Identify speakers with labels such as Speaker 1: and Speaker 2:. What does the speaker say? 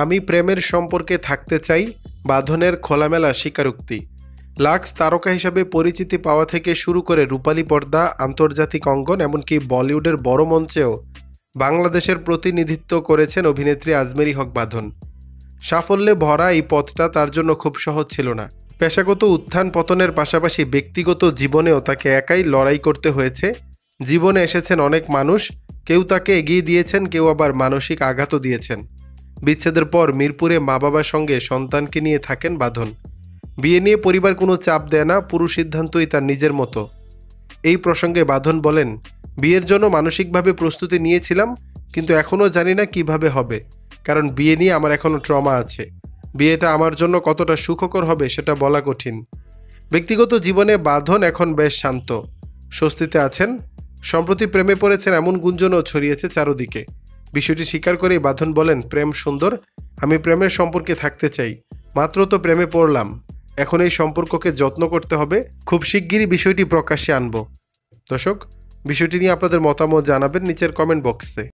Speaker 1: আমি প্রেমের সম্পর্কে থাকতে চাই, বাঁধনের খোলামেলা স্বীকারোক্তি। লাক্স তারকা হিসাবে পরিচিতি পাওয়া থেকে শুরু করে রূপালী পর্দা, আন্তর্জাতিক অঙ্গন, এমনকি বলিউডের বড় মঞ্চেও বাংলাদেশের প্রতিনিধিত্ব করেছেন অভিনেত্রী আজমেরী হক বাঁধন। সাফল্যে ভরা এই পথটা তার জন্য খুব সহজ ছিল না। পেশাগত উত্থান পতনের পাশাপাশি ব্যক্তিগত জীবনেও তাকে একাই লড়াই করতে হয়েছে। জীবনে এসেছেন অনেক মানুষ, কেউ তাকে এগিয়ে দিয়েছেন, কেউ আবার মানসিক আঘাতও দিয়েছেন। বিচ্ছেদের পর মিরপুরে মা বাবার সঙ্গে সন্তানকে নিয়ে থাকেন বাঁধন। বিয়ে নিয়ে পরিবার কোনো চাপ দেয় না, পুরো সিদ্ধান্তই তার নিজের মতো। এই প্রসঙ্গে বাঁধন বলেন, বিয়ের জন্য মানসিকভাবে প্রস্তুতি নিয়েছিলাম, কিন্তু এখনও জানি না কিভাবে হবে, কারণ বিয়ে নিয়ে আমার এখনও ট্রমা আছে। বিয়েটা আমার জন্য কতটা সুখকর হবে সেটা বলা কঠিন। ব্যক্তিগত জীবনে বাঁধন এখন বেশ শান্ত, স্বস্তিতে আছেন। সম্প্রতি প্রেমে পড়েছেন এমন গুঞ্জনও ছড়িয়েছে চারদিকে। বিষয়টি স্বীকার করেই বাঁধন বলেন, প্রেম সুন্দর, আমি প্রেমের সম্পর্কে থাকতে চাই, মাত্র তো প্রেমে পড়লাম, এখন এই সম্পর্ককে যত্ন করতে হবে, খুব শিগগিরই বিষয়টি প্রকাশ্যে আনব। দর্শক, বিষয়টি নিয়ে আপনাদের মতামত জানাবেন নিচের কমেন্ট বক্সে।